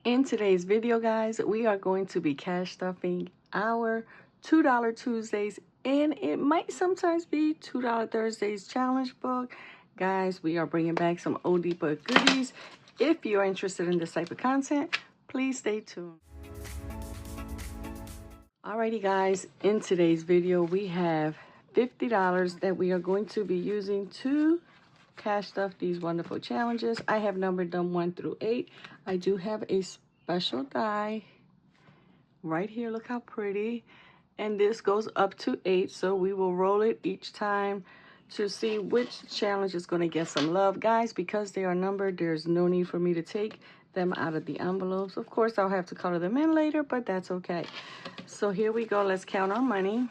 In today's video, guys, we are going to be cash stuffing our $2 Tuesdays, and it might sometimes be $2 Thursdays challenge book. Guys, we are bringing back some oldie but goodies. If you're interested in this type of content, please stay tuned. Alrighty, guys, in today's video, we have $50 that we are going to be using to cash stuff these wonderful challenges. I have numbered them 1 through 8. I do have a special die right here. Look how pretty. And this goes up to 8, so we will roll it each time to see which challenge is going to get some love. Guys, because they are numbered, there's no need for me to take them out of the envelopes. Of course, I'll have to color them in later, but that's okay. So here we go. Let's count our money.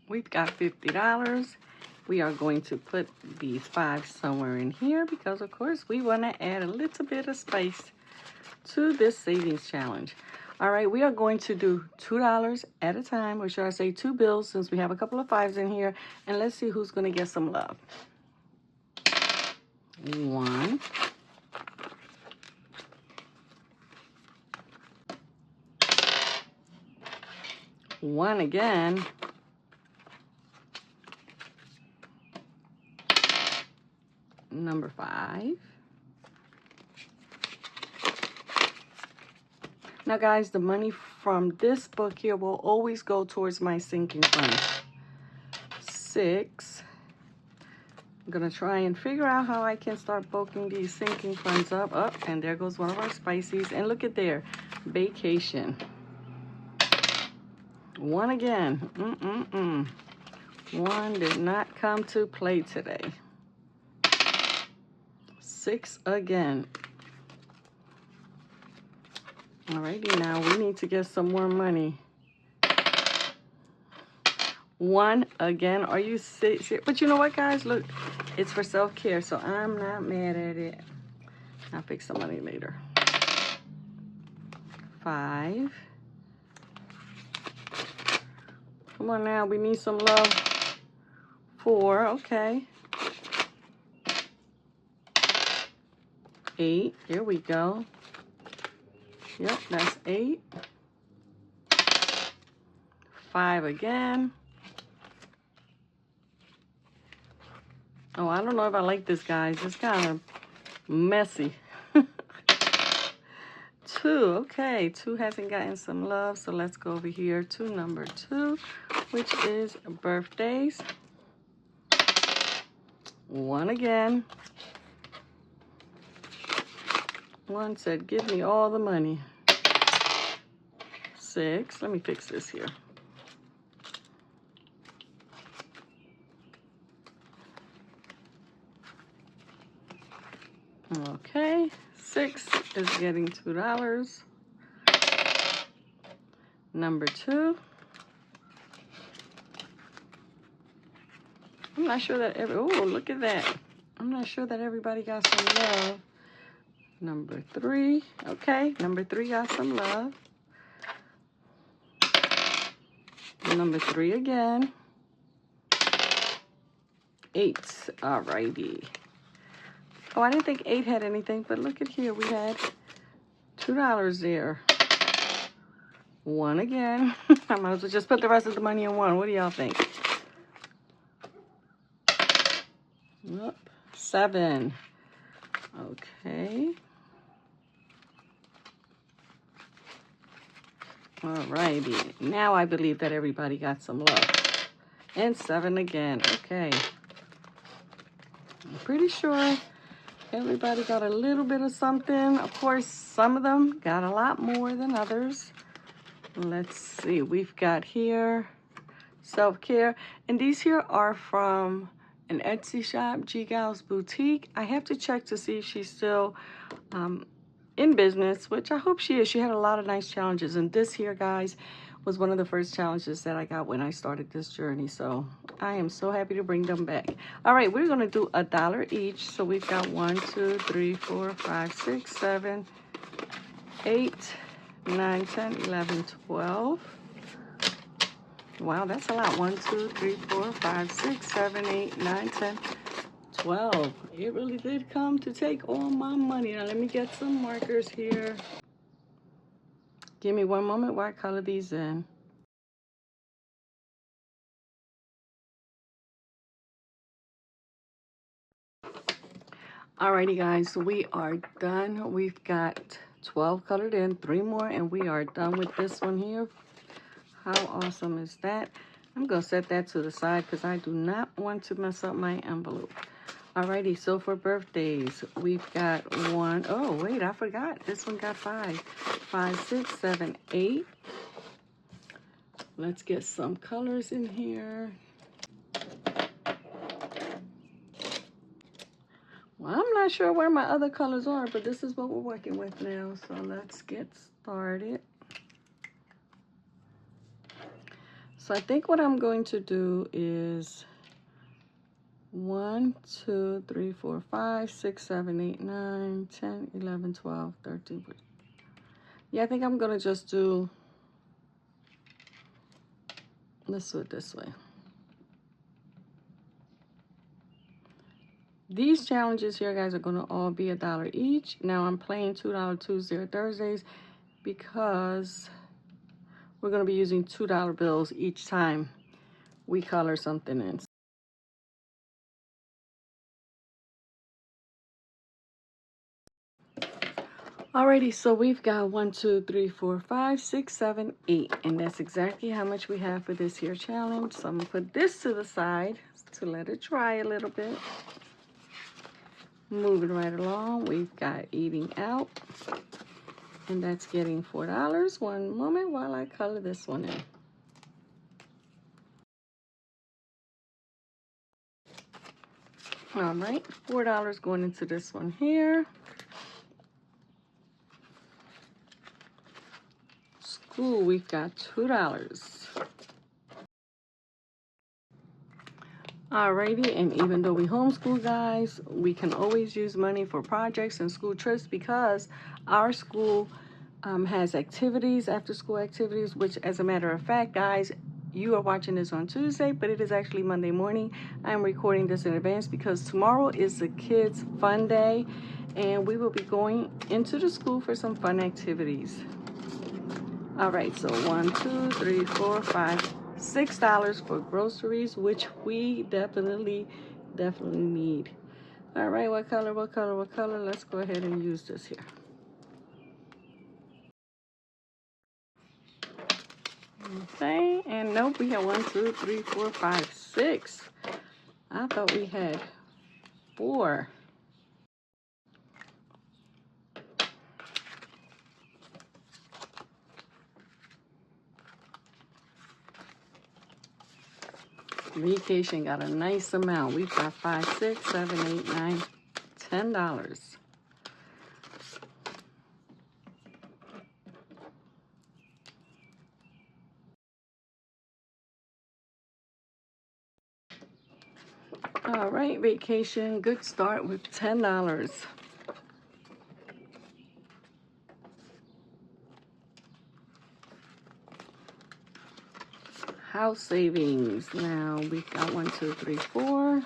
We've got $50. We are going to put these 5 somewhere in here because, of course, we want to add a little bit of spice to this savings challenge. All right, we are going to do $2 at a time, or should I say 2 bills, since we have a couple of 5s in here. And let's see who's going to get some love. 1. 1 again. Number 5. Now, guys, the money from this book here will always go towards my sinking fund. 6. I'm going to try and figure out how I can start bulking these sinking funds up. Oh, and there goes one of our spices. And look at there, vacation. 1 again. 1 did not come to play today. 6 again. Alrighty, now we need to get some more money. 1 again. Are you serious? But you know what, guys? Look, it's for self-care, so I'm not mad at it. I'll fix the money later. 5. Come on now, we need some love. 4, okay. 8, here we go. Yep, that's 8. 5 again. Oh, I don't know if I like this, guys. It's kind of messy. 2, okay. 2 hasn't gotten some love, so let's go over here to number 2, which is birthdays. 1 again. 1 said, give me all the money. 6, let me fix this here. Okay, 6 is getting $2. Number 2. I'm not sure that oh, look at that. I'm not sure that everybody got some love. Number 3, okay, number 3 got some love. Number 3 again. 8, alrighty. Oh, I didn't think 8 had anything, but look at here. We had $2 there. 1 again. I might as well just put the rest of the money in 1. What do y'all think? Yep. 7. Okay. Alrighty. Now I believe that everybody got some love. And 7 again. Okay. I'm pretty sure everybody got a little bit of something. Of course, some of them got a lot more than others. Let's see. We've got here self-care. And these here are from an Etsy shop, GGalsBoutique. I have to check to see if she's still in business, which I hope she is. She had a lot of nice challenges. And this here, guys, was one of the first challenges that I got when I started this journey. So I am so happy to bring them back. All right, we're gonna do $1 each. So we've got 1, 2, 3, 4, 5, 6, 7, 8, 9, 10, 11, 12. Wow, that's a lot. 1, 2, 3, 4, 5, 6, 7, 8, 9, 10, 12. It really did come to take all my money. Now let me get some markers here. Give me one moment while I color these in. Alrighty guys, so we are done. We've got 12 colored in, 3 more, and we are done with this one here. How awesome is that? I'm gonna set that to the side because I do not want to mess up my envelope. Alrighty, so for birthdays, we've got 1. Oh wait, I forgot. This one got 5. 5, 6, 7, 8. Let's get some colors in here. Well, I'm not sure where my other colors are, but this is what we're working with now. So let's get started. So I think what I'm going to do is 1, 2, 3, 4, 5, 6, 7, 8, 9, 10, 11, 12, 13, 14. Yeah, I think I'm gonna just do, let's do it this way. These challenges here, guys, are gonna all be $1 each. Now I'm playing $2 Tuesday or Thursdays because we're gonna be using $2 bills each time we color something in. Alrighty, so we've got 1, 2, 3, 4, 5, 6, 7, 8, and that's exactly how much we have for this here challenge. So I'm gonna put this to the side to let it dry a little bit. Moving right along, we've got eating out, and that's getting $4. One moment while I color this one in. All right, $4 going into this one here. School, we've got $2. Alrighty, and even though we homeschool, guys, we can always use money for projects and school trips because our school has activities, after school activities, which as a matter of fact, guys, you are watching this on Tuesday, but it is actually Monday morning. I'm recording this in advance because tomorrow is the kids' fun day, and we will be going into the school for some fun activities. All right, so 1, 2, 3, 4, 5, $6 for groceries, which we definitely need. All right, what color? Let's go ahead and use this here. Okay, and nope, we have 1, 2, 3, 4, 5, 6. I thought we had 4. Vacation got a nice amount. We've got 5, 6, 7, 8, 9, $10. All right, vacation, good start with $10. House savings. Now we've got 1, 2, 3, 4.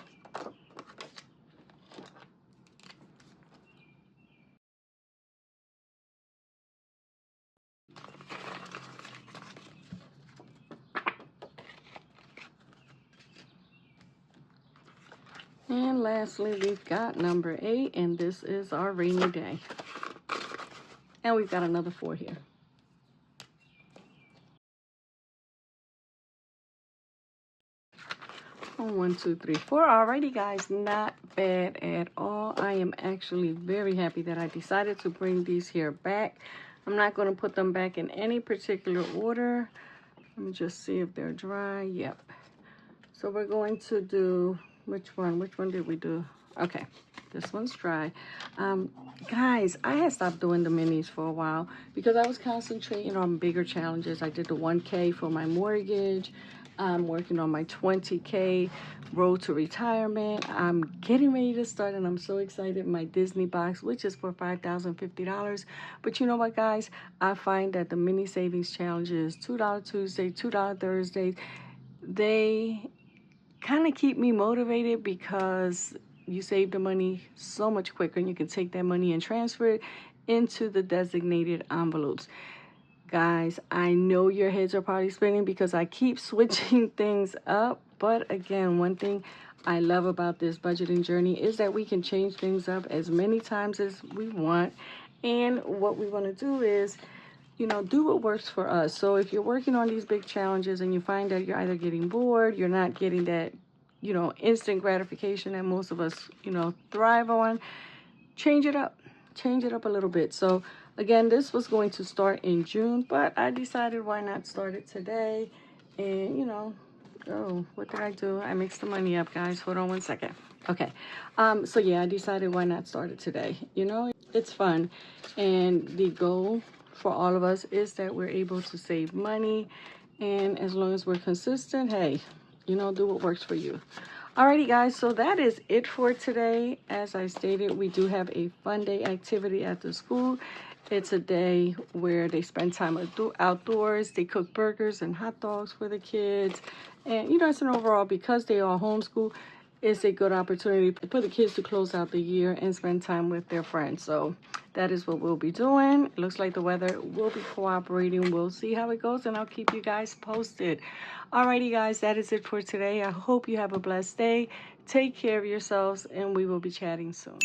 And lastly, we've got number 8, and this is our rainy day. And we've got another 4 here. Oh, 1, 2, 3, 4. Alrighty, guys, not bad at all. I am actually very happy that I decided to bring these here back. I'm not going to put them back in any particular order. Let me just see if they're dry. Yep. So we're going to do, which one did we do? Okay, this one's dry. Guys, I had stopped doing the minis for a while because I was concentrating on bigger challenges. I did the 1K for my mortgage. I'm working on my 20K road to retirement. I'm getting ready to start, and I'm so excited, my Disney box, which is for $5,050. But you know what, guys? I find that the mini savings challenges, $2 Tuesday, $2 Thursday, they kind of keep me motivated because you save the money so much quicker, and you can take that money and transfer it into the designated envelopes. Guys, I know your heads are probably spinning because I keep switching things up. But again, one thing I love about this budgeting journey is that we can change things up as many times as we want. And what we want to do is, you know, do what works for us. So if you're working on these big challenges and you find that you're either getting bored, you're not getting that, you know, instant gratification that most of us, you know, thrive on, change it up a little bit. So again, this was going to start in June, but I decided why not start it today. And you know, oh, what did I do? I mixed the money up, guys. Hold on one second. Okay, so yeah, I decided why not start it today. You know, it's fun, and the goal for all of us is that we're able to save money, and as long as we're consistent, hey, you know, do what works for you. Alrighty, guys, so that is it for today. As I stated, we do have a fun day activity at the school. It's a day where they spend time outdoors. They cook burgers and hot dogs for the kids. And, you know, it's an overall, because they are homeschool, it's a good opportunity for the kids to close out the year and spend time with their friends. So that is what we'll be doing. It looks like the weather will be cooperating. We'll see how it goes, and I'll keep you guys posted. Alrighty, guys, that is it for today. I hope you have a blessed day. Take care of yourselves, and we will be chatting soon.